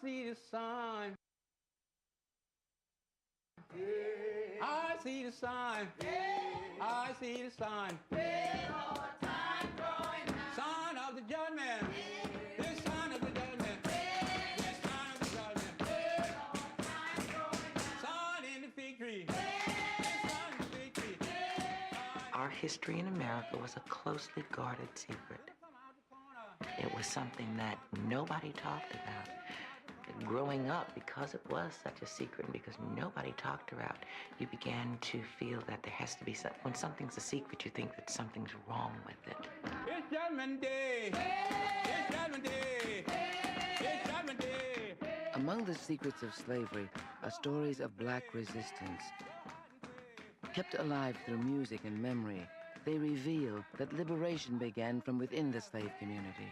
see the sun. I see the sun. I see the sun. Son of the judgment. This son of the judgment. This son of the judgment. Son in the fig tree. Our history in America was a closely guarded secret. It was something that nobody talked about. Growing up, because it was such a secret and because nobody talked about, you began to feel that there has to be some, when something's a secret, you think that something's wrong with it. It's Judgment Day! It's Judgment Day! It's Judgment Day! Among the secrets of slavery are stories of black resistance. Kept alive through music and memory, they reveal that liberation began from within the slave community.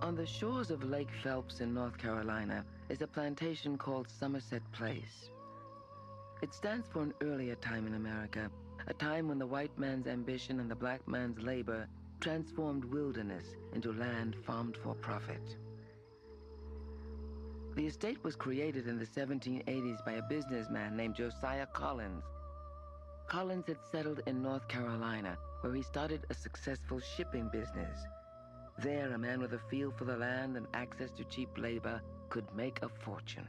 On the shores of Lake Phelps in North Carolina is a plantation called Somerset Place. It stands for an earlier time in America, a time when the white man's ambition and the black man's labor transformed wilderness into land farmed for profit. The estate was created in the 1780s by a businessman named Josiah Collins. Collins had settled in North Carolina, where he started a successful shipping business. There, a man with a feel for the land and access to cheap labor could make a fortune.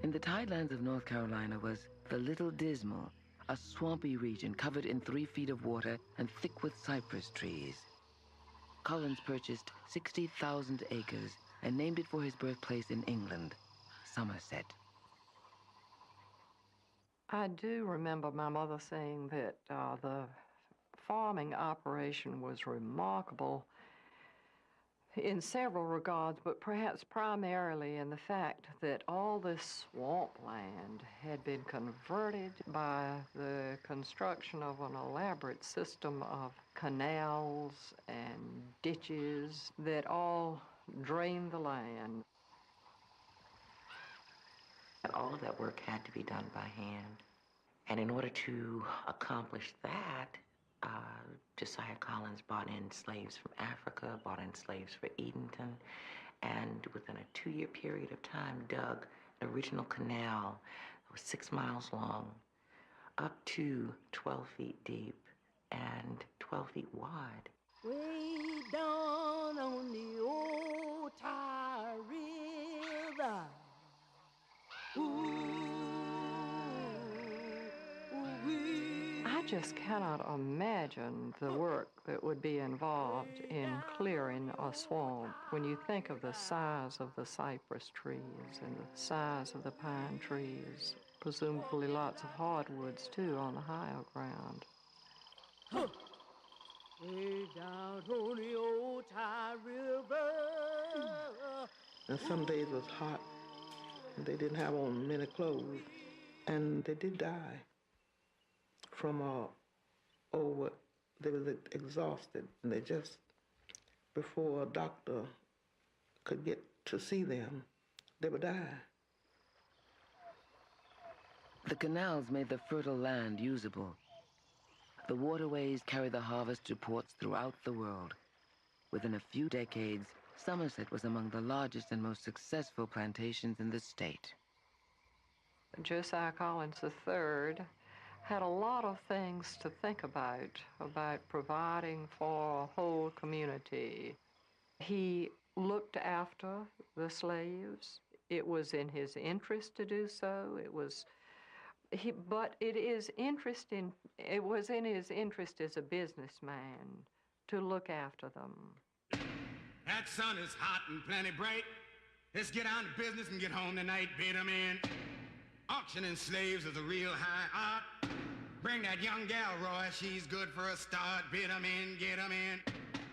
In the tidelands of North Carolina was the Little Dismal, a swampy region covered in 3 feet of water and thick with cypress trees. Collins purchased 60,000 acres and named it for his birthplace in England, Somerset. I do remember my mother saying that the farming operation was remarkable in several regards, but perhaps primarily in the fact that all this swampland had been converted by the construction of an elaborate system of canals and ditches that all drained the land. All of that work had to be done by hand. And in order to accomplish that, Josiah Collins brought in slaves from Africa, brought in slaves for Edenton, and within a 2-year period of time dug an original canal that was 6 miles long, up to 12 feet deep and 12 feet wide. Way down on the old Tar River. I just cannot imagine the work that would be involved in clearing a swamp when you think of the size of the cypress trees and the size of the pine trees, presumably lots of hardwoods too on the higher ground. Way down on the old Tar River. And some days was hot. They didn't have on many clothes, and they did die from they was exhausted, and they just, before a doctor could get to see them, they would die. The canals made the fertile land usable. The waterways carried the harvest to ports throughout the world. Within a few decades, Somerset was among the largest and most successful plantations in the state. Josiah Collins III had a lot of things to think about providing for a whole community. He looked after the slaves. It was in his interest to do so. It was in his interest as a businessman to look after them. That sun is hot and plenty bright. Let's get on to business and get home tonight, bid 'em in. Auctioning slaves is a real high art. Bring that young gal, Roy, she's good for a start. Bid 'em in, get 'em in.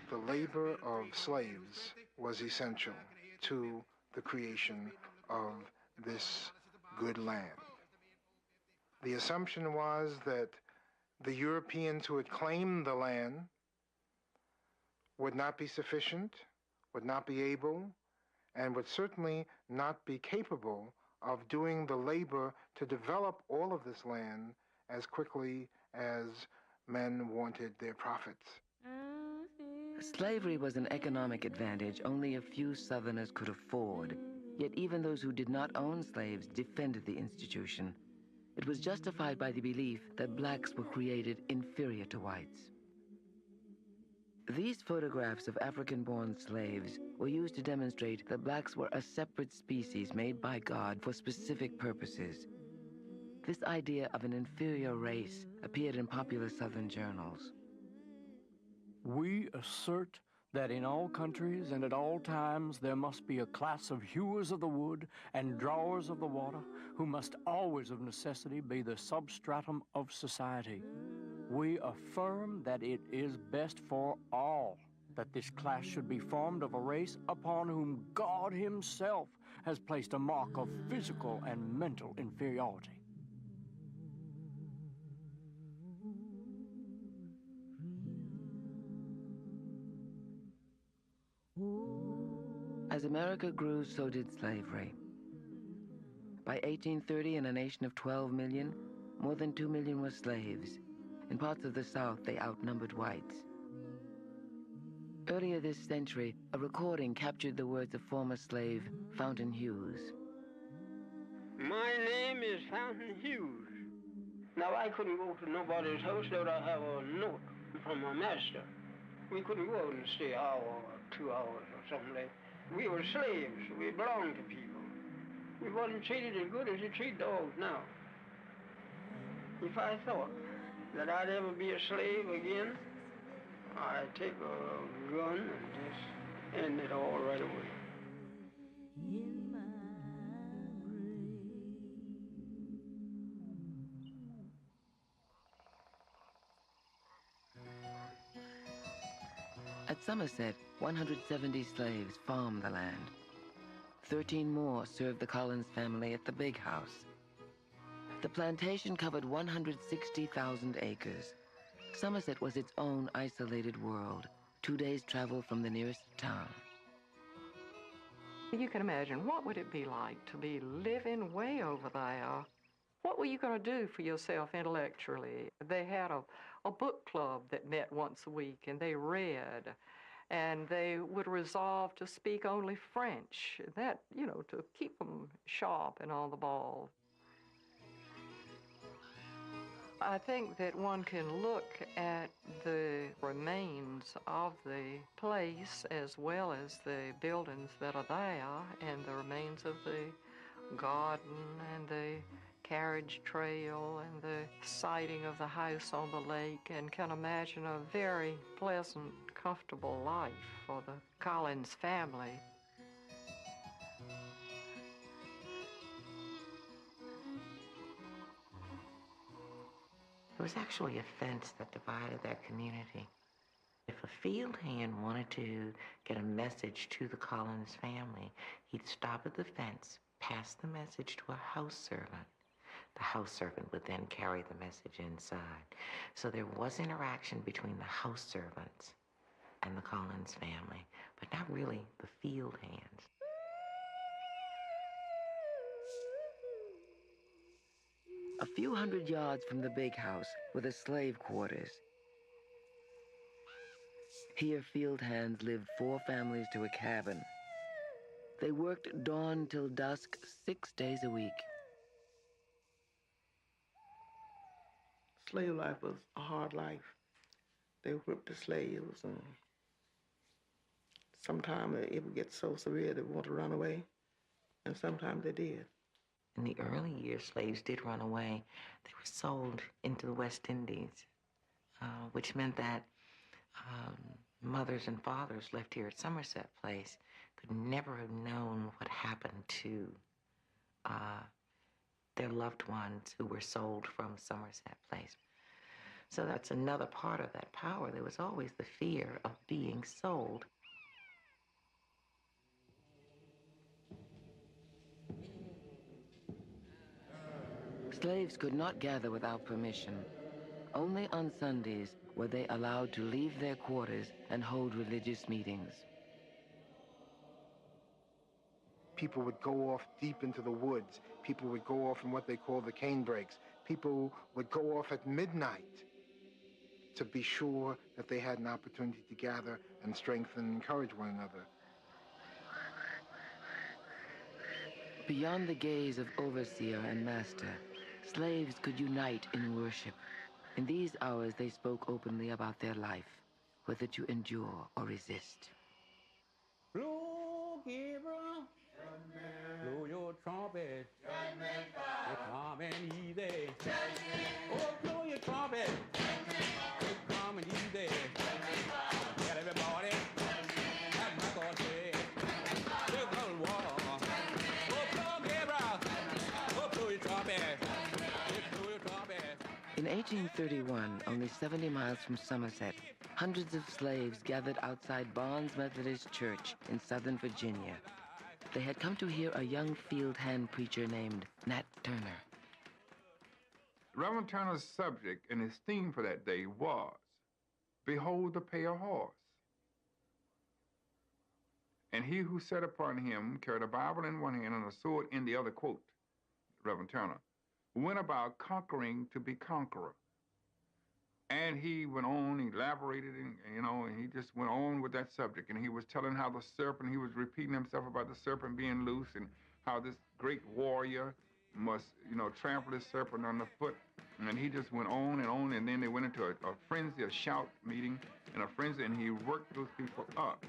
The labor of slaves was essential to the creation of this good land. The assumption was that the Europeans who had claimed the land would not be sufficient, would not be able, and would certainly not be capable of doing the labor to develop all of this land as quickly as men wanted their profits. Slavery was an economic advantage only a few Southerners could afford, yet even those who did not own slaves defended the institution. It was justified by the belief that blacks were created inferior to whites. These photographs of African-born slaves were used to demonstrate that blacks were a separate species made by God for specific purposes. This idea of an inferior race appeared in popular Southern journals. We assert that in all countries and at all times there must be a class of hewers of the wood and drawers of the water who must always of necessity be the substratum of society. We affirm that it is best for all that this class should be formed of a race upon whom God himself has placed a mark of physical and mental inferiority. As America grew, so did slavery. By 1830, in a nation of 12 million, more than 2 million were slaves. In parts of the South, they outnumbered whites. Earlier this century, a recording captured the words of former slave Fountain Hughes. My name is Fountain Hughes. Now, I couldn't go to nobody's house without I have a note from my master. We couldn't go out and stay an hour or 2 hours or something like that. We were slaves. We belonged to people. We wasn't treated as good as you treat dogs now. If I thought that I'd ever be a slave again, I'd take a gun and just end it all right away. At Somerset, 170 slaves farmed the land. 13 more served the Collins family at the Big House. The plantation covered 160,000 acres. Somerset was its own isolated world, 2 days' travel from the nearest town. You can imagine, what would it be like to be living way over there? What were you going to do for yourself intellectually? They had a book club that met once a week, and they read, and they would resolve to speak only French, that, you know, to keep them sharp and on the ball. I think that one can look at the remains of the place as well as the buildings that are there, and the remains of the garden and the carriage trail and the sighting of the house on the lake, and can imagine a very pleasant, comfortable life for the Collins family. There was actually a fence that divided that community. If a field hand wanted to get a message to the Collins family, he'd stop at the fence, pass the message to a house servant. The house servant would then carry the message inside. So there was interaction between the house servants and the Collins family, but not really the field hands. A few hundred yards from the Big House were the slave quarters. Here, field hands lived 4 families to a cabin. They worked dawn till dusk, 6 days a week. Slave life was a hard life. They whipped the slaves, and sometimes it would get so severe they want to run away, and sometimes they did. In the early years, slaves did run away. They were sold into the West Indies, which meant that mothers and fathers left here at Somerset Place could never have known what happened to their loved ones who were sold from Somerset Place. So that's another part of that power. There was always the fear of being sold. Slaves could not gather without permission. Only on Sundays were they allowed to leave their quarters and hold religious meetings. People would go off deep into the woods. People would go off in what they call the cane brakes. People would go off at midnight to be sure that they had an opportunity to gather and strengthen and encourage one another. Beyond the gaze of overseer and master, slaves could unite in worship. In these hours, they spoke openly about their life, whether to endure or resist. Blow, Gabriel, blow your trumpet. It's coming easy. Oh, blow your trumpet. It's coming easy. Tell everybody. That's my God said. There's no war. Oh, blow, Gabriel. Oh, blow your trumpet. Blow your trumpet. In 1831, only 70 miles from Somerset, hundreds of slaves gathered outside Barnes Methodist Church in Southern Virginia. They had come to hear a young field hand preacher named Nat Turner. Reverend Turner's subject and his theme for that day was, "Behold the pale horse. And he who sat upon him carried a Bible in one hand and a sword in the other," quote, Reverend Turner, "went about conquering to be conqueror." And he went on, he elaborated, and he just went on with that subject. And he was telling how the serpent, he was repeating himself about the serpent being loose and how this great warrior must, trample this serpent underfoot. And he just went on, and then they went into a frenzy, a shout meeting, and a frenzy, and he worked those people up.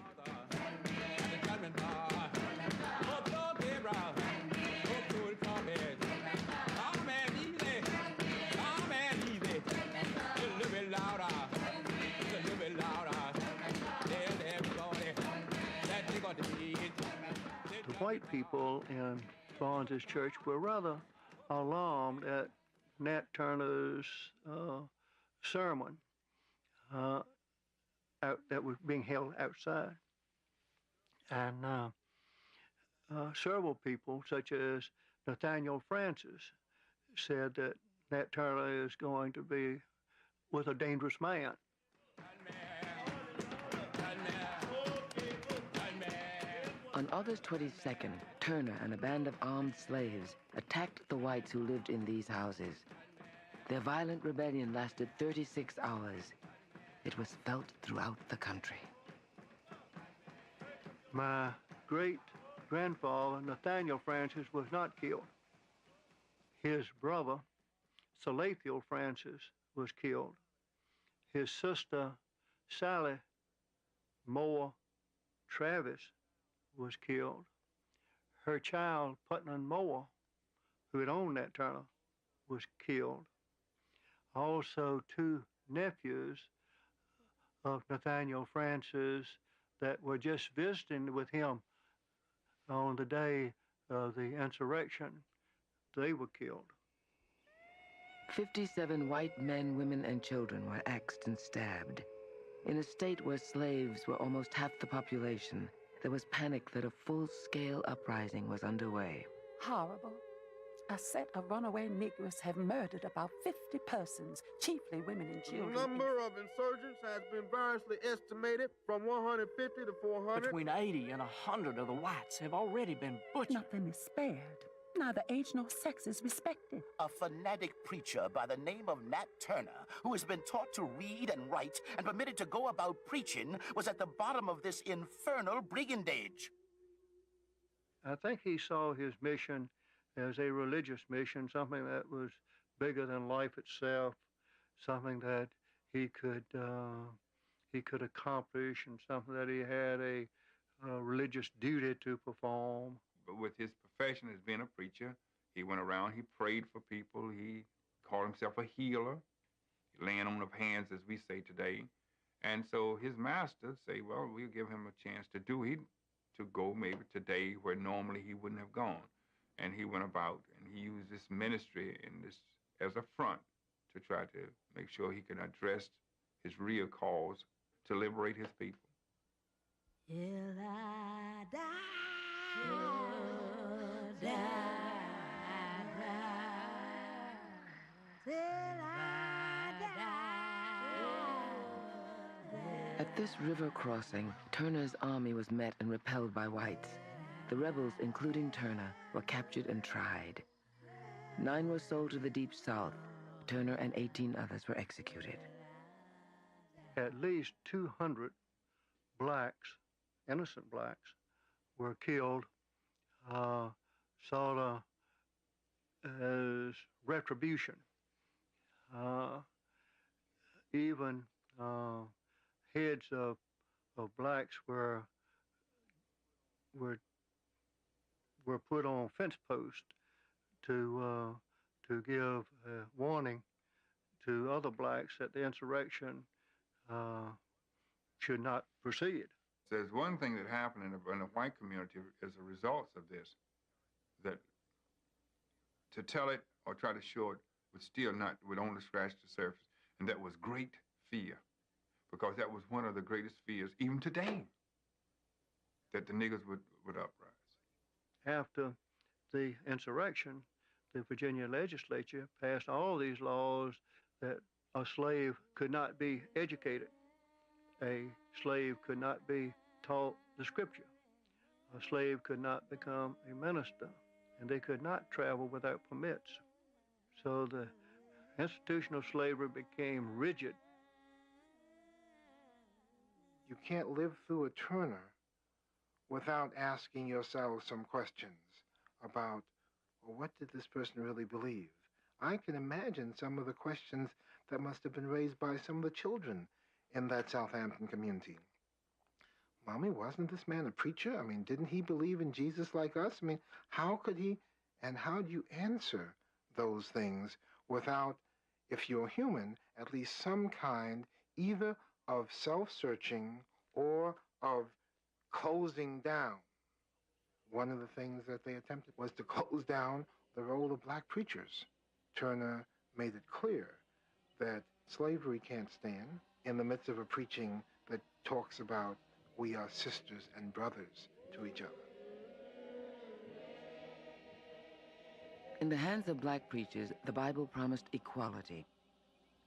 The white people in Barnes's church were rather alarmed at Nat Turner's sermon that was being held outside. And several people, such as Nathaniel Francis, said that Nat Turner was a dangerous man. On August 22nd, Turner and a band of armed slaves attacked the whites who lived in these houses. Their violent rebellion lasted 36 hours. It was felt throughout the country. My great-grandfather, Nathaniel Francis, was not killed. His brother, Salathiel Francis, was killed. His sister, Sally Moore Travis, was killed. Her child, Putnam Moore, who had owned Nat Turner, was killed. Also, two nephews of Nathaniel Francis that were just visiting with him on the day of the insurrection, they were killed. 57 white men, women, and children were axed and stabbed. In a state where slaves were almost half the population, there was panic that a full-scale uprising was underway. Horrible. A set of runaway Negroes have murdered about 50 persons, chiefly women and children. The number of insurgents has been variously estimated from 150 to 400. Between 80 and 100 of the whites have already been butchered. Nothing is spared. Neither age nor sex is respected. A fanatic preacher by the name of Nat Turner, who has been taught to read and write and permitted to go about preaching, was at the bottom of this infernal brigandage. I think he saw his mission as a religious mission, something that was bigger than life itself, something that he could accomplish, and something that he had a religious duty to perform. But with his profession as being a preacher, he went around, he prayed for people, he called himself a healer, laying on of hands, as we say today. And so his masters say, well, we'll give him a chance to go maybe today where normally he wouldn't have gone. And he went about and he used this ministry and this as a front to try to make sure he could address his real cause to liberate his people. Till I die, till I die, till I die. At this river crossing, Turner's army was met and repelled by whites. The rebels, including Turner, were captured and tried. 9 were sold to the Deep South. Turner and 18 others were executed. At least 200 blacks, innocent blacks, were killed sort of as retribution. Even heads of blacks were put on fence posts to give a warning to other blacks that the insurrection should not proceed. There's one thing that happened in the white community as a result of this, that to tell it or try to show it would only scratch the surface, and that was great fear, because that was one of the greatest fears, even today, that the niggers would uprise. After the insurrection, the Virginia legislature passed all these laws that a slave could not be educated. A slave could not be taught the scripture. A slave could not become a minister, and they could not travel without permits. So the institution of slavery became rigid. You can't live through a Turner without asking yourself some questions about, well, what did this person really believe? I can imagine some of the questions that must have been raised by some of the children in that Southampton community. Mommy, wasn't this man a preacher? I mean, didn't he believe in Jesus like us? I mean, how could he, and how do you answer those things without, if you're human, at least some kind either of self-searching or of closing down? One of the things that they attempted was to close down the role of black preachers. Turner made it clear that slavery can't stand in the midst of a preaching that talks about we are sisters and brothers to each other. In the hands of black preachers, the Bible promised equality.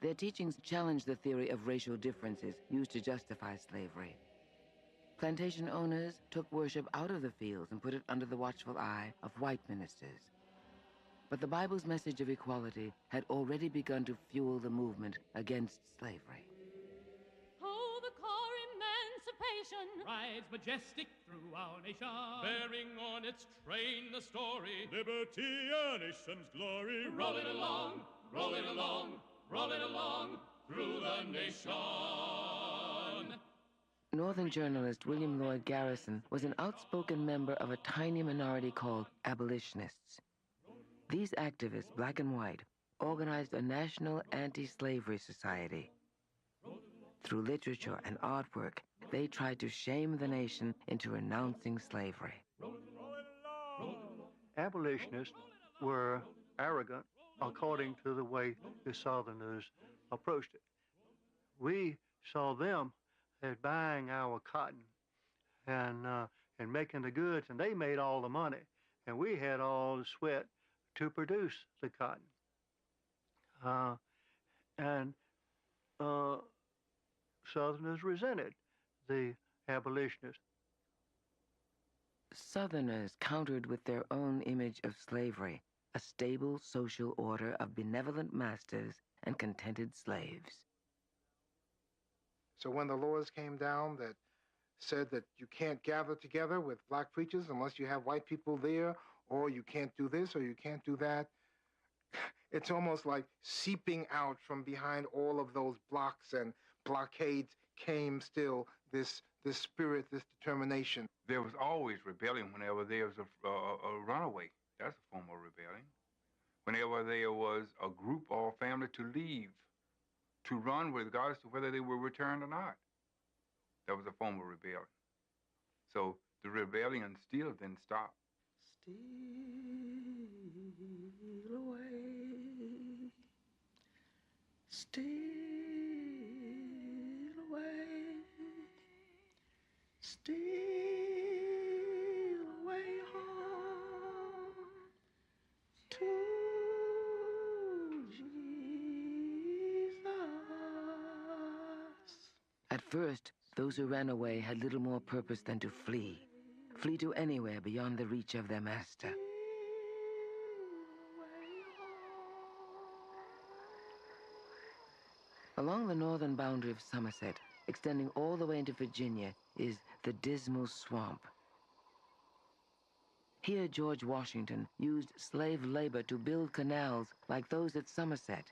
Their teachings challenged the theory of racial differences used to justify slavery. Plantation owners took worship out of the fields and put it under the watchful eye of white ministers. But the Bible's message of equality had already begun to fuel the movement against slavery. Oh, the car emancipation rides majestic through our nation, bearing on its train the story, liberty, our nation's glory. Rolling along, rolling along, rolling along through the nation. Northern journalist William Lloyd Garrison was an outspoken member of a tiny minority called abolitionists. These activists, black and white, organized a national anti-slavery society. Through literature and artwork, they tried to shame the nation into renouncing slavery. Abolitionists were arrogant according to the way the Southerners approached it. We saw them as buying our cotton and making the goods, and they made all the money, and we had all the sweat to produce the cotton. Southerners resented the abolitionists. Southerners countered with their own image of slavery, a stable social order of benevolent masters and contented slaves. So when the laws came down that said that you can't gather together with black preachers unless you have white people there, or you can't do this or you can't do that, it's almost like seeping out from behind all of those blocks and blockades came still this spirit, this determination. There was always rebellion whenever there was a runaway. That's a form of rebellion. Whenever there was a group or a family to leave, to run regardless of whether they were returned or not, that was a form of rebellion. So the rebellion still didn't stop. Steal away, steal away, steal away home to Jesus. At first, Those who ran away had little more purpose than to flee to anywhere beyond the reach of their master. Along the northern boundary of Somerset, extending all the way into Virginia, is the Dismal Swamp. Here, George Washington used slave labor to build canals like those at Somerset,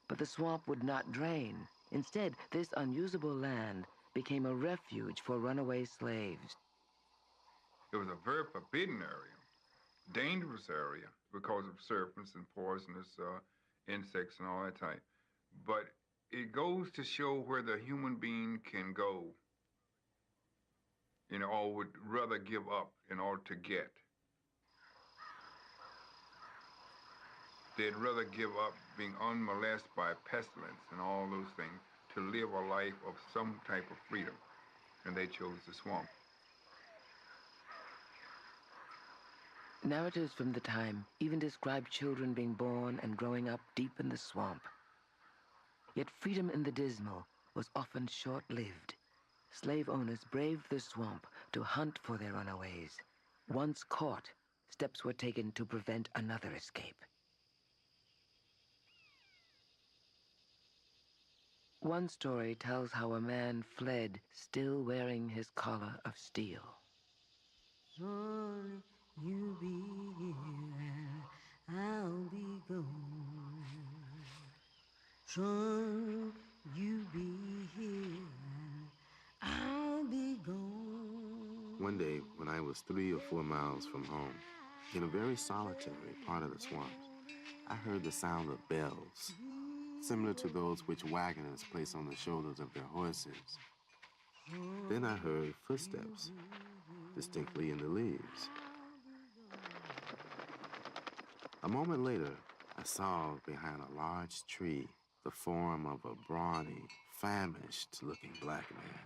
but the swamp would not drain. Instead, this unusable land became a refuge for runaway slaves. It was a very forbidden area, dangerous area because of serpents and poisonous insects and all that type. But it goes to show where the human being can go, you know, or would rather give up in order to get. They'd rather give up being unmolested by pestilence and all those things to live a life of some type of freedom, and they chose the swamp. Narratives from the time even describe children being born and growing up deep in the swamp. Yet freedom in the Dismal was often short-lived. Slave owners braved the swamp to hunt for their runaways. Once caught, steps were taken to prevent another escape. One story tells how a man fled still wearing his collar of steel. Son, you be here and I'll be gone. Son, you be here and I'll be gone. One day, when I was 3 or 4 miles from home, in a very solitary part of the swamp, I heard the sound of bells, similar to those which wagoners place on the shoulders of their horses. Then I heard footsteps, distinctly in the leaves. A moment later, I saw behind a large tree the form of a brawny, famished-looking black man,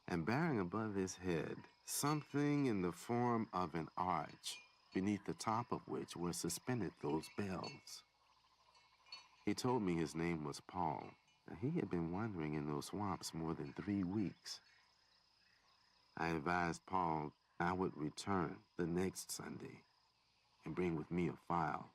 and bearing above his head something in the form of an arch, beneath the top of which were suspended those bells. He told me his name was Paul, and he had been wandering in those swamps more than 3 weeks. I advised Paul I would return the next Sunday and bring with me a file.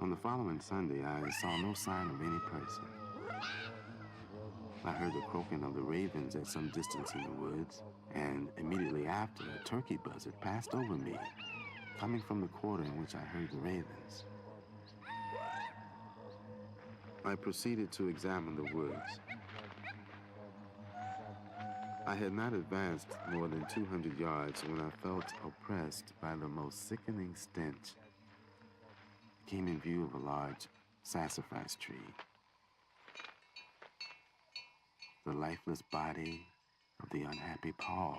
On the following Sunday, I saw no sign of any person. I heard the croaking of the ravens at some distance in the woods, and immediately after, a turkey buzzard passed over me, coming from the quarter in which I heard the ravens. I proceeded to examine the woods. I had not advanced more than 200 yards when I felt oppressed by the most sickening stench. I came in view of a large sassafras tree. The lifeless body of the unhappy Paul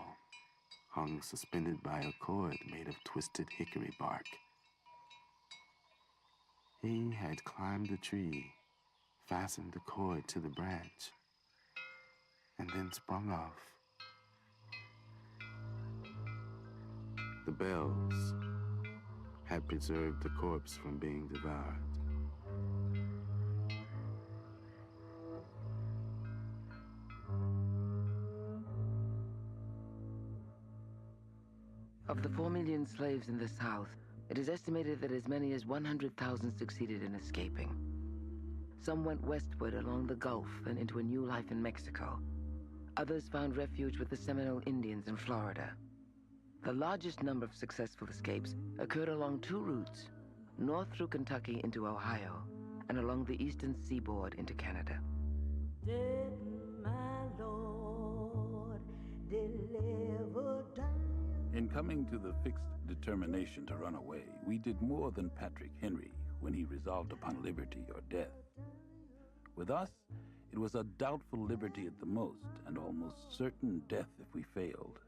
hung suspended by a cord made of twisted hickory bark. He had climbed the tree, fastened the cord to the branch, and then sprung off. The bells had preserved the corpse from being devoured. Of the 4 million slaves in the South, it is estimated that as many as 100,000 succeeded in escaping. Some went westward along the Gulf and into a new life in Mexico. Others found refuge with the Seminole Indians in Florida. The largest number of successful escapes occurred along 2 routes, north through Kentucky into Ohio, and along the eastern seaboard into Canada. Did my Lord deliver down? In coming to the fixed determination to run away, we did more than Patrick Henry when he resolved upon liberty or death. With us, it was a doubtful liberty at the most, and almost certain death if we failed.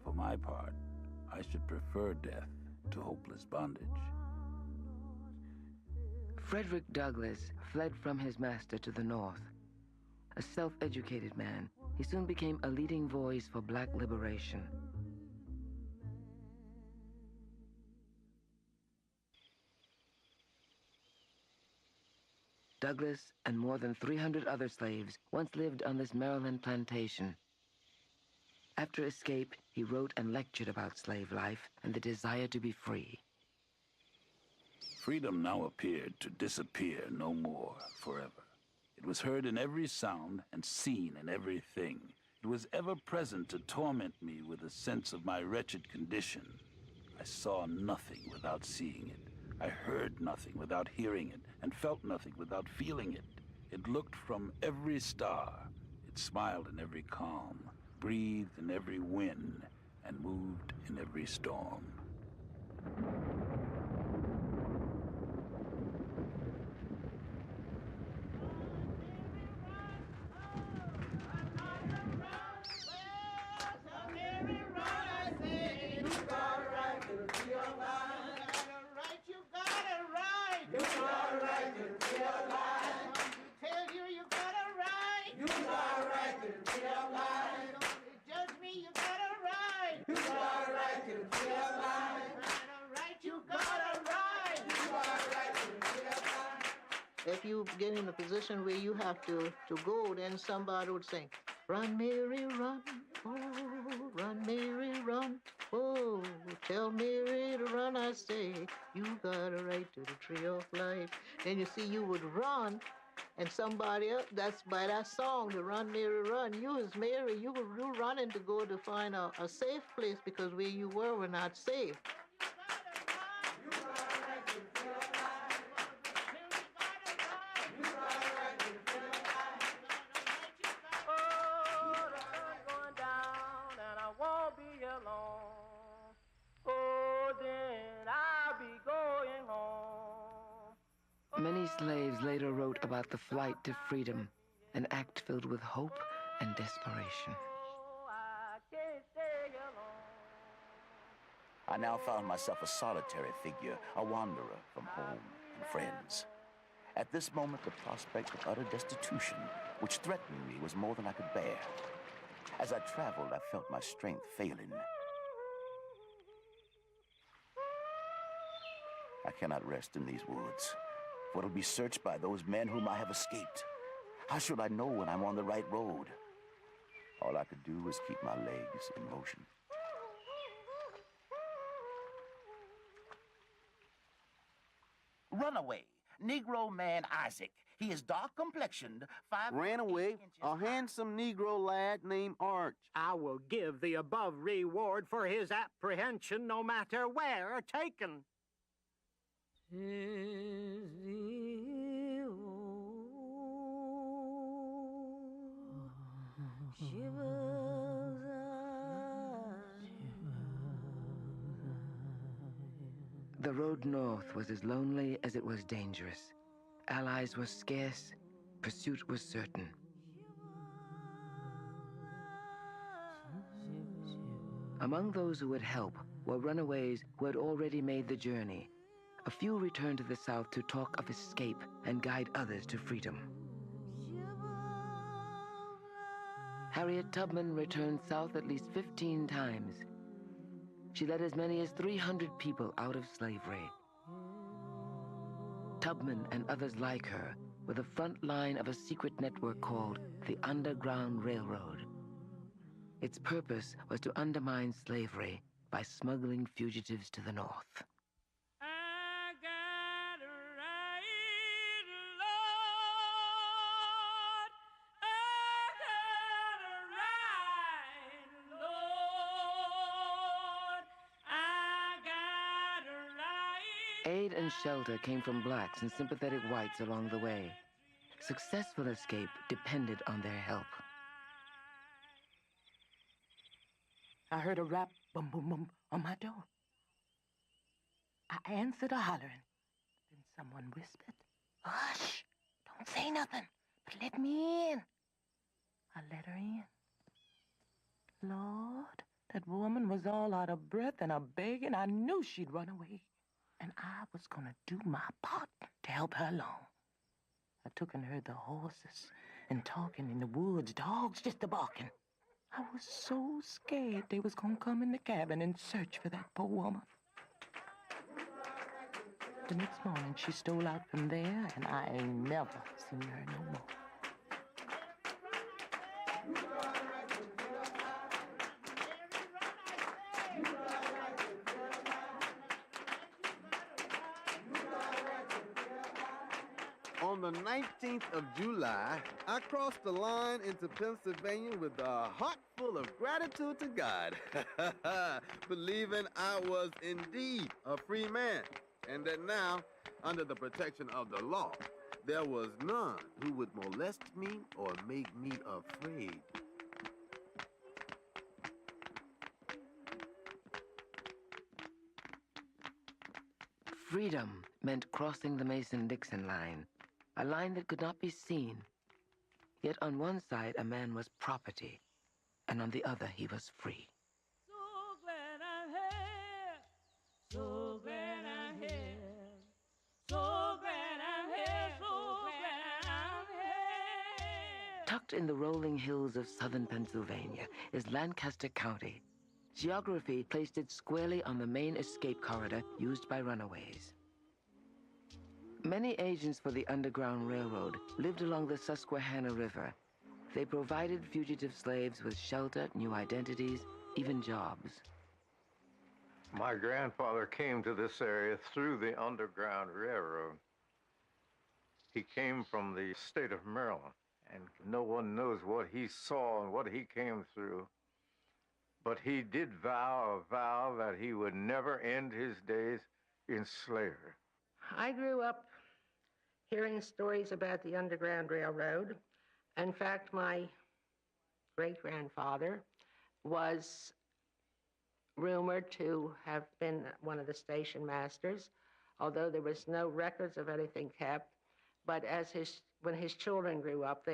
For my part, I should prefer death to hopeless bondage. Frederick Douglass fled from his master to the north. A self-educated man, he soon became a leading voice for black liberation. Douglas and more than 300 other slaves once lived on this Maryland plantation. After escape, he wrote and lectured about slave life and the desire to be free. Freedom now appeared to disappear no more forever. It was heard in every sound and seen in everything. It was ever present to torment me with a sense of my wretched condition. I saw nothing without seeing it. I heard nothing without hearing it, and felt nothing without feeling it. It looked from every star. It smiled in every calm, breathed in every wind, and moved in every storm. If you get in a position where you have to go, then somebody would sing, "Run, Mary, run, oh, run, Mary, run, oh, tell Mary to run, I say, you got a right to the tree of life." Then you see, you would run, and somebody else, that's by that song, the "Run, Mary, run," you as Mary, you were running to go to find a safe place because where you were not safe. Many slaves later wrote about the flight to freedom, an act filled with hope and desperation. I now found myself a solitary figure, a wanderer from home and friends. At this moment, the prospect of utter destitution, which threatened me, was more than I could bear. As I traveled, I felt my strength failing. I cannot rest in these woods, for it'll be searched by those men whom I have escaped. How should I know when I'm on the right road? All I could do was keep my legs in motion. Runaway, Negro man Isaac. He is dark-complexioned, 5 Ran away, a handsome Negro lad named Arch. I will give the above reward for his apprehension, no matter where taken. The road north was as lonely as it was dangerous. Allies were scarce, pursuit was certain. Among those who would help were runaways who had already made the journey. A few returned to the South to talk of escape and guide others to freedom. Harriet Tubman returned south at least 15 times. She led as many as 300 people out of slavery. Tubman and others like her were the front line of a secret network called the Underground Railroad. Its purpose was to undermine slavery by smuggling fugitives to the north. Aid and shelter came from blacks and sympathetic whites along the way. Successful escape depended on their help. I heard a rap, boom, boom, boom, on my door. I answered a hollering. Then someone whispered, "Hush, don't say nothing, but let me in." I let her in. Lord, that woman was all out of breath and a-begging. I knew she'd run away. And I was gonna do my part to help her along. I took and heard the horses and talking in the woods, dogs just a-barking. I was so scared they was gonna come in the cabin and search for that poor woman. The next morning, she stole out from there, and I ain't never seen her no more. On the 19th of July, I crossed the line into Pennsylvania with a heart full of gratitude to God, believing I was indeed a free man, and that now, under the protection of the law, there was none who would molest me or make me afraid. Freedom meant crossing the Mason-Dixon line, a line that could not be seen. Yet on one side, a man was property, and on the other, he was free. So glad I'm here. So glad I'm here. So glad I'm here. So glad I'm here. Tucked in the rolling hills of southern Pennsylvania is Lancaster County. Geography placed it squarely on the main escape corridor used by runaways. Many agents for the Underground Railroad lived along the Susquehanna River. They provided fugitive slaves with shelter, new identities, even jobs. My grandfather came to this area through the Underground Railroad. He came from the state of Maryland, and no one knows what he saw and what he came through. But he did vow a vow that he would never end his days in slavery. I grew up hearing stories about the Underground Railroad. In fact, my great-grandfather was rumored to have been one of the station masters, although there was no records of anything kept. But when his children grew up,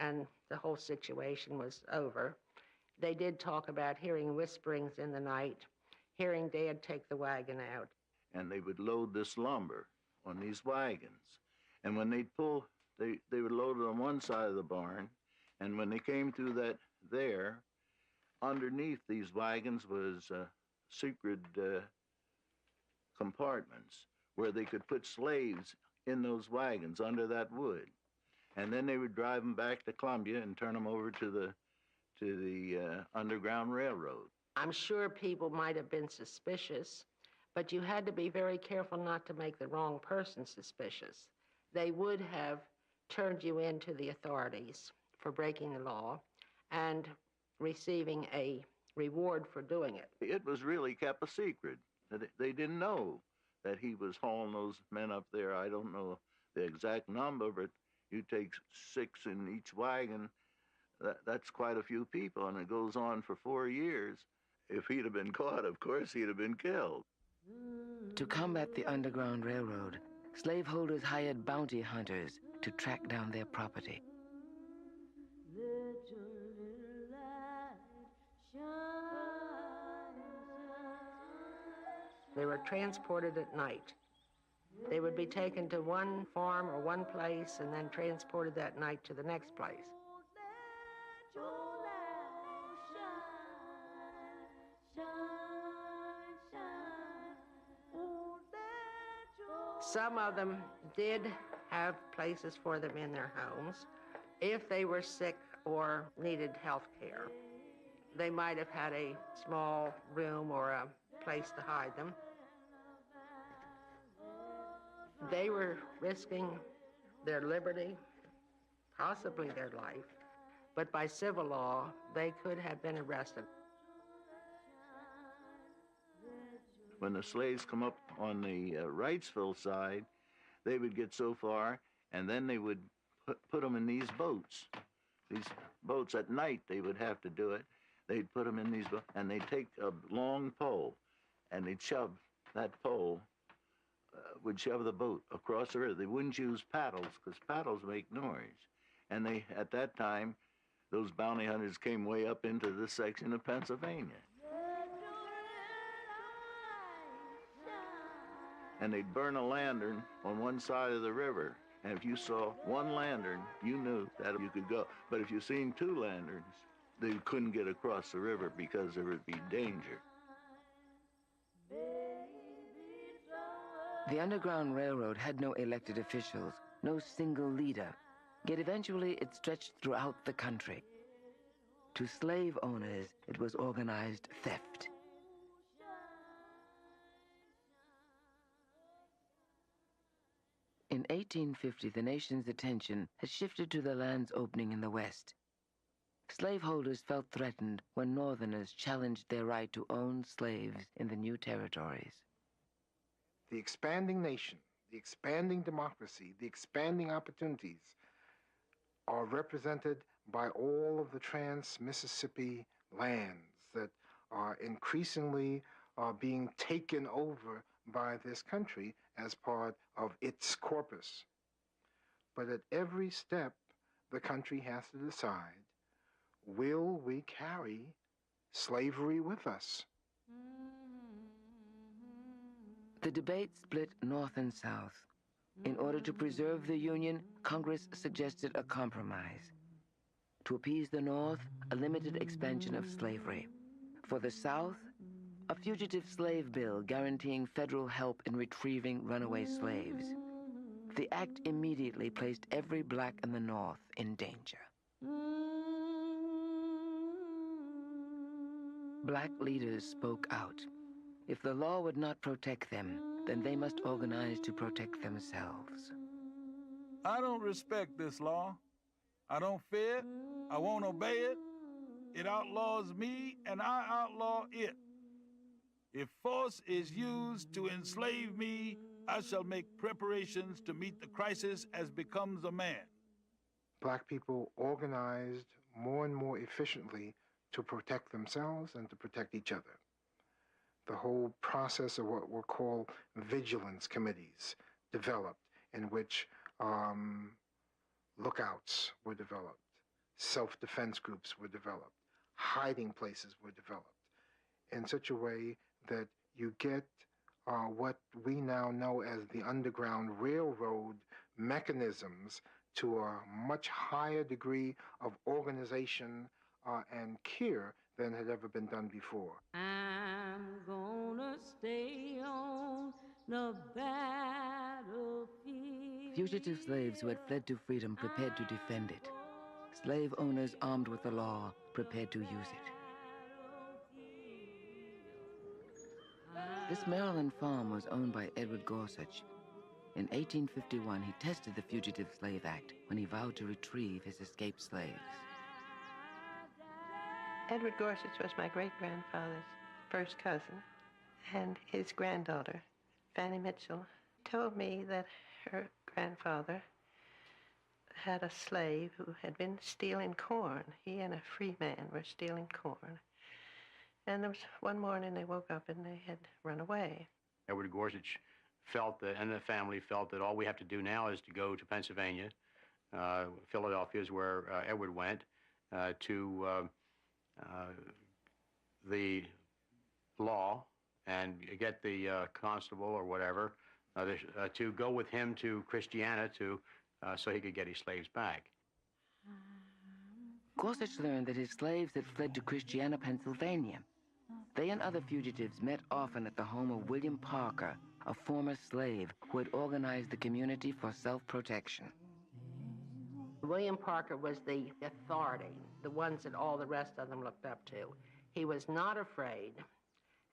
and the whole situation was over, they did talk about hearing whisperings in the night, hearing Dad take the wagon out. And they would load this lumber on these wagons. And when they'd pull, they would load it on one side of the barn. And when they came through that there, underneath these wagons was secret compartments where they could put slaves in those wagons under that wood. And then they would drive them back to Columbia and turn them over to the Underground Railroad. I'm sure people might have been suspicious, but you had to be very careful not to make the wrong person suspicious. They would have turned you in to the authorities for breaking the law and receiving a reward for doing it. It was really kept a secret. They didn't know that he was hauling those men up there. I don't know the exact number, but you take 6 in each wagon, that's quite a few people, and it goes on for 4 years. If he'd have been caught, of course, he'd have been killed. To combat the Underground Railroad, slaveholders hired bounty hunters to track down their property. They were transported at night. They would be taken to one farm or one place and then transported that night to the next place. Some of them did have places for them in their homes. If they were sick or needed health care, they might have had a small room or a place to hide them. They were risking their liberty, possibly their life, but by civil law, they could have been arrested. When the slaves come up on the Wrightsville side, they would get so far, and then they would put them in these boats. These boats at night, they would have to do it. They'd put them in these boats, and they'd take a long pole, and they'd shove that pole, would shove the boat across the river. They wouldn't use paddles, because paddles make noise. And they, at that time, those bounty hunters came way up into this section of Pennsylvania. And they'd burn a lantern on one side of the river, And if you saw one lantern, you knew that you could go. But if you seen two lanterns, they couldn't get across the river because there would be danger. The Underground Railroad had no elected officials, no single leader, yet eventually it stretched throughout the country. To slave owners, it was organized theft. In 1850, the nation's attention had shifted to the land's opening in the West. Slaveholders felt threatened when Northerners challenged their right to own slaves in the new territories. The expanding nation, the expanding democracy, the expanding opportunities are represented by all of the trans-Mississippi lands that are increasingly being taken over by this country as part of its corpus. But at every step, the country has to decide, will we carry slavery with us? The debate split North and South. In order to preserve the Union, Congress suggested a compromise. To appease the North, a limited expansion of slavery. For the South, a fugitive slave bill guaranteeing federal help in retrieving runaway slaves. The act immediately placed every black in the North in danger. Black leaders spoke out. If the law would not protect them, then they must organize to protect themselves. I don't respect this law. I don't fear it. I won't obey it. It outlaws me, and I outlaw it. If force is used to enslave me, I shall make preparations to meet the crisis as becomes a man. Black people organized more and more efficiently to protect themselves and to protect each other. The whole process of what were called vigilance committees developed, in which lookouts were developed, self-defense groups were developed, hiding places were developed, in such a way that you get what we now know as the Underground Railroad mechanisms to a much higher degree of organization and care than had ever been done before. I'm gonna stay on the battlefield. Fugitive slaves who had fled to freedom prepared to defend it. Slave owners armed with the law prepared to use it. This Maryland farm was owned by Edward Gorsuch. In 1851, he tested the Fugitive Slave Act when he vowed to retrieve his escaped slaves. Edward Gorsuch was my great-grandfather's first cousin, and his granddaughter, Fanny Mitchell, told me that her grandfather had a slave who had been stealing corn. He and a free man were stealing corn. And there was one morning they woke up and they had run away. Edward Gorsuch felt that, and the family felt that all we have to do now is to go to Pennsylvania. Philadelphia is where Edward went, to the law and get the constable or whatever to go with him to Christiana so he could get his slaves back. Gorsuch learned that his slaves had fled to Christiana, Pennsylvania. They and other fugitives met often at the home of William Parker, a former slave who had organized the community for self-protection. William Parker was the authority, the ones that all the rest of them looked up to. He was not afraid,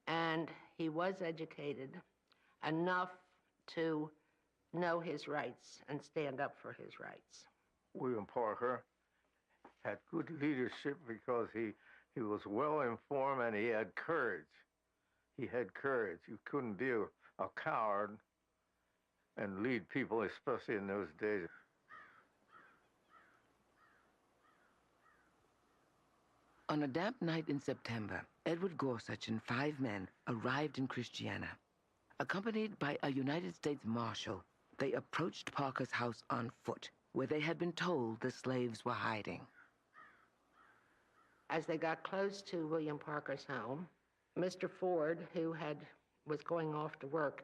and he was educated enough to know his rights and stand up for his rights. William Parker had good leadership because he was well informed and he had courage. He had courage. You couldn't be a coward and lead people, especially in those days. On a damp night in September, Edward Gorsuch and 5 men arrived in Christiana. Accompanied by a United States Marshal, they approached Parker's house on foot, where they had been told the slaves were hiding. As they got close to William Parker's home, Mr. Ford, who was going off to work,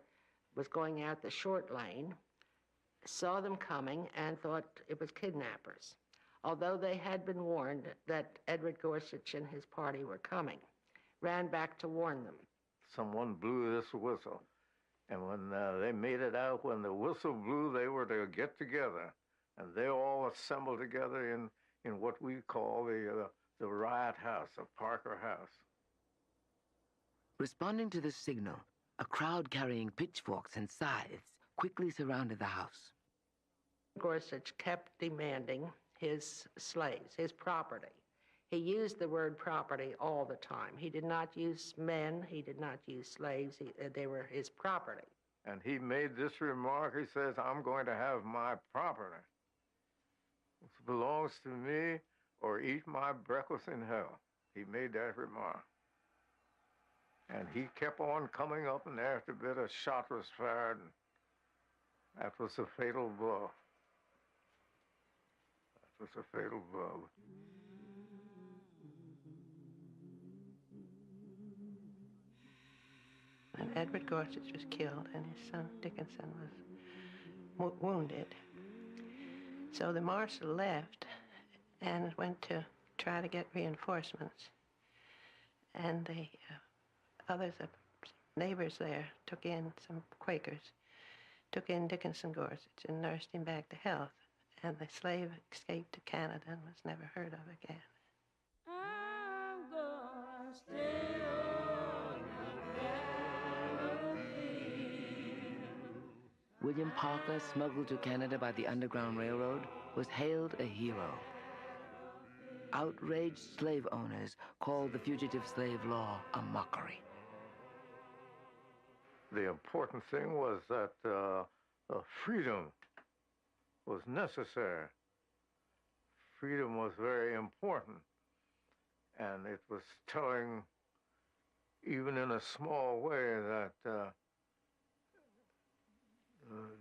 was going out the short lane, saw them coming and thought it was kidnappers, although they had been warned that Edward Gorsuch and his party were coming, ran back to warn them. Someone blew this whistle, and when they made it out, when the whistle blew, they were to get together, and they all assembled together in what we call the riot house, the Parker House. Responding to the signal, a crowd carrying pitchforks and scythes quickly surrounded the house. Gorsuch kept demanding his slaves, his property. He used the word property all the time. He did not use men, he did not use slaves, they were his property. And he made this remark, he says, I'm going to have my property. It belongs to me, or eat my breakfast in hell. He made that remark. And he kept on coming up, and after a bit, a shot was fired, and that was a fatal blow. That was a fatal blow. When Edward Gorsuch was killed and his son Dickinson was wounded, so the marshal left and went to try to get reinforcements. And the others, neighbors there, took in some Quakers, took in Dickinson Gorsuch and nursed him back to health. And the slave escaped to Canada and was never heard of again. I'm gonna stay on the battlefield. William Parker, smuggled to Canada by the Underground Railroad, was hailed a hero. Outraged slave owners called the fugitive slave law a mockery. The important thing was that freedom was necessary. Freedom was very important. And it was telling, even in a small way, that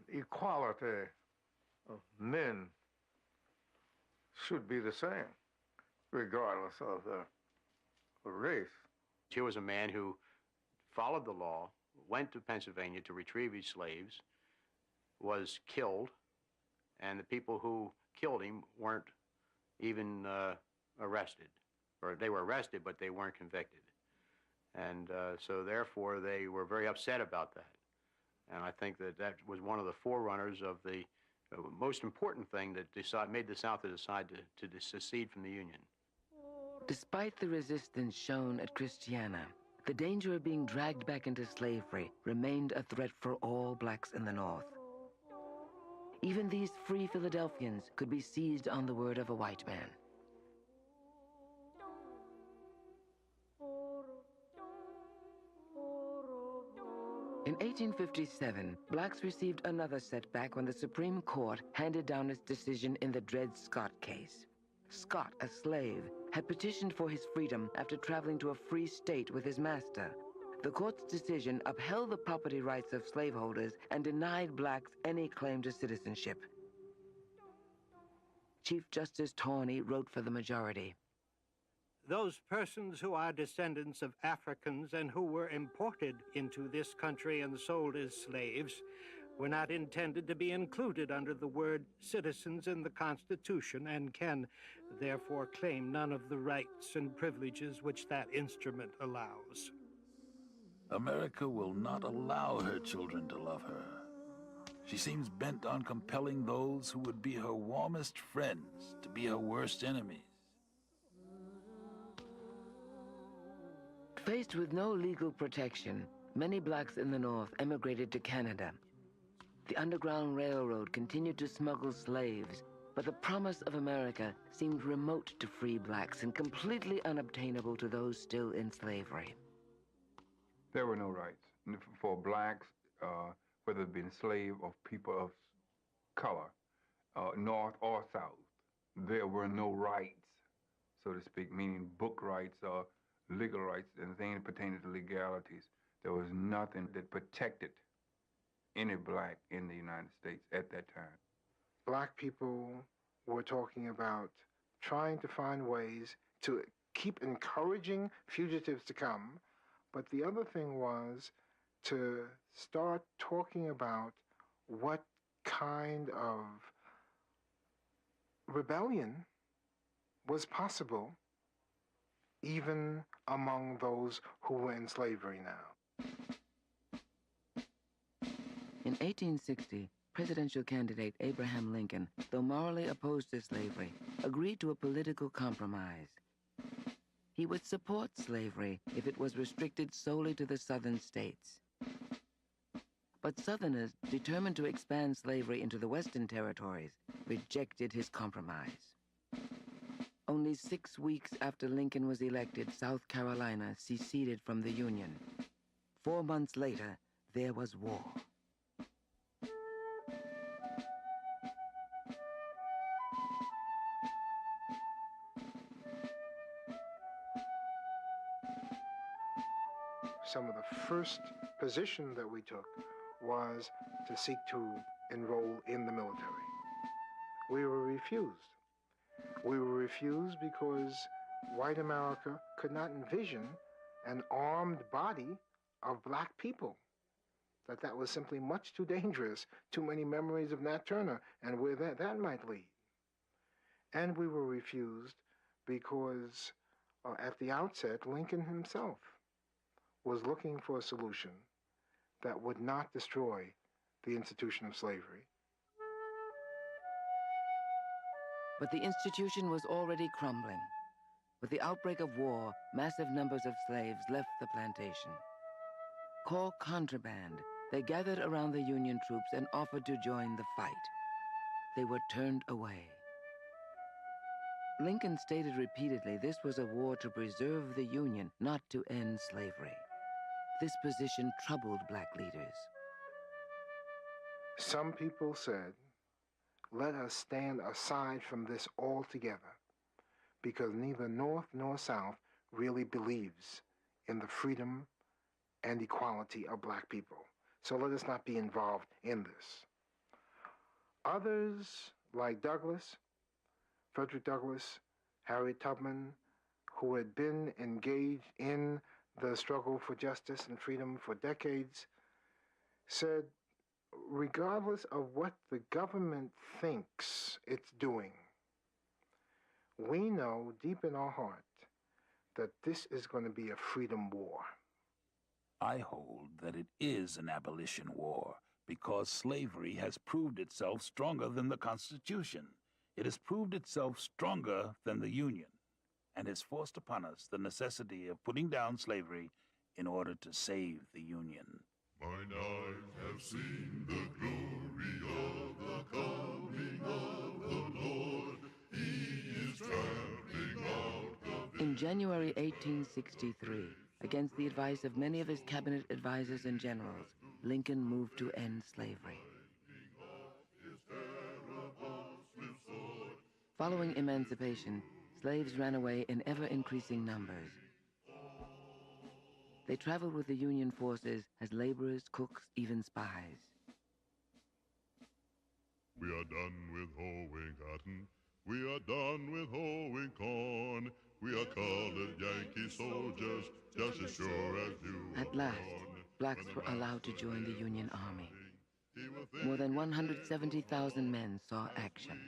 equality of men should be the same, regardless of the race. Here was a man who followed the law, went to Pennsylvania to retrieve his slaves, was killed, and the people who killed him weren't even arrested. Or they were arrested, but they weren't convicted. And so therefore, they were very upset about that. And I think that that was one of the forerunners of the most important thing that made the South decide to secede from the Union. Despite the resistance shown at Christiana, the danger of being dragged back into slavery remained a threat for all blacks in the North. Even these free Philadelphians could be seized on the word of a white man. In 1857, blacks received another setback when the Supreme Court handed down its decision in the Dred Scott case. Scott, a slave, had petitioned for his freedom after traveling to a free state with his master. The court's decision upheld the property rights of slaveholders and denied blacks any claim to citizenship. Chief Justice Tawney wrote for the majority. Those persons who are descendants of Africans and who were imported into this country and sold as slaves were not intended to be included under the word citizens in the Constitution and can therefore claim none of the rights and privileges which that instrument allows. America will not allow her children to love her. She seems bent on compelling those who would be her warmest friends to be her worst enemies. Faced with no legal protection, many blacks in the North emigrated to Canada. The Underground Railroad continued to smuggle slaves, but the promise of America seemed remote to free blacks and completely unobtainable to those still in slavery. There were no rights for blacks, whether it be slave or people of color, North or South. There were no rights, so to speak, meaning book rights or legal rights and things pertaining to legalities. There was nothing that protected any black in the United States at that time. Black people were talking about trying to find ways to keep encouraging fugitives to come, but the other thing was to start talking about what kind of rebellion was possible even among those who were in slavery now. In 1860, presidential candidate Abraham Lincoln, though morally opposed to slavery, agreed to a political compromise. He would support slavery if it was restricted solely to the southern states. But Southerners, determined to expand slavery into the western territories, rejected his compromise. Only 6 weeks after Lincoln was elected, South Carolina seceded from the Union. 4 months later, there was war. Some of the first position that we took was to seek to enroll in the military. We were refused. We were refused because white America could not envision an armed body of black people, that was simply much too dangerous, too many memories of Nat Turner and where that might lead. And we were refused because at the outset, Lincoln himself was looking for a solution that would not destroy the institution of slavery. But the institution was already crumbling. With the outbreak of war, massive numbers of slaves left the plantation. Called contraband, they gathered around the Union troops and offered to join the fight. They were turned away. Lincoln stated repeatedly this was a war to preserve the Union, not to end slavery. This position troubled black leaders. Some people said, let us stand aside from this altogether, because neither North nor South really believes in the freedom and equality of black people. So let us not be involved in this. Others, like Douglass, Frederick Douglass, Harriet Tubman, who had been engaged in the struggle for justice and freedom for decades, said, regardless of what the government thinks it's doing, we know deep in our heart that this is going to be a freedom war. I hold that it is an abolition war because slavery has proved itself stronger than the Constitution. It has proved itself stronger than the Union and has forced upon us the necessity of putting down slavery in order to save the Union. Mine eyes have seen the glory of the coming of the Lord. He is trampling out of... In January 1863, against the advice of many of his cabinet advisors and generals, Lincoln moved to end slavery. Following emancipation, slaves ran away in ever-increasing numbers. They traveled with the Union forces as laborers, cooks, even spies. We are done with hoeing cotton. We are done with hoeing corn. We are colored Yankee soldiers, just as sure as you At last, blacks were allowed to join the Union Army. More than 170,000 men saw action.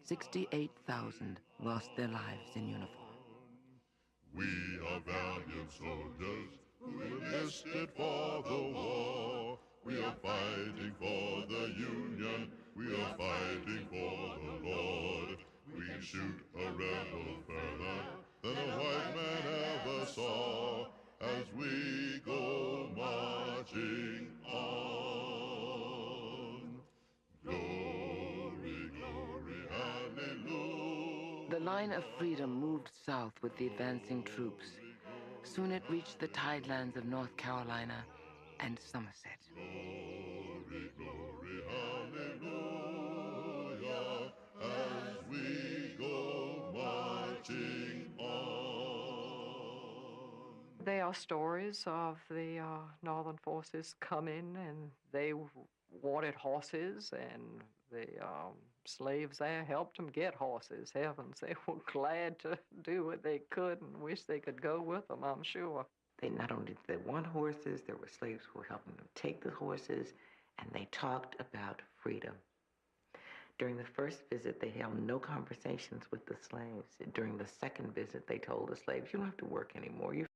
68,000 lost their lives in uniform. We are valiant soldiers who enlisted for the war. We are fighting for the Union. We are fighting for the Lord. We can shoot a rebel further than a white man ever saw as we go marching on. Glory, glory, hallelujah. The line of freedom moved south with the advancing troops. Soon it reached the tidelands of North Carolina and Somerset. Glory, glory, hallelujah, as we go marching on. They are stories of the Northern forces coming, and they wanted horses, and the slaves there helped them get horses. Heavens, they were glad to do what they could and wish they could go with them, I'm sure. They not only did they want horses, there were slaves who were helping them take the horses, and they talked about freedom. During the first visit, they held no conversations with the slaves. During the second visit, they told the slaves, you don't have to work anymore. You're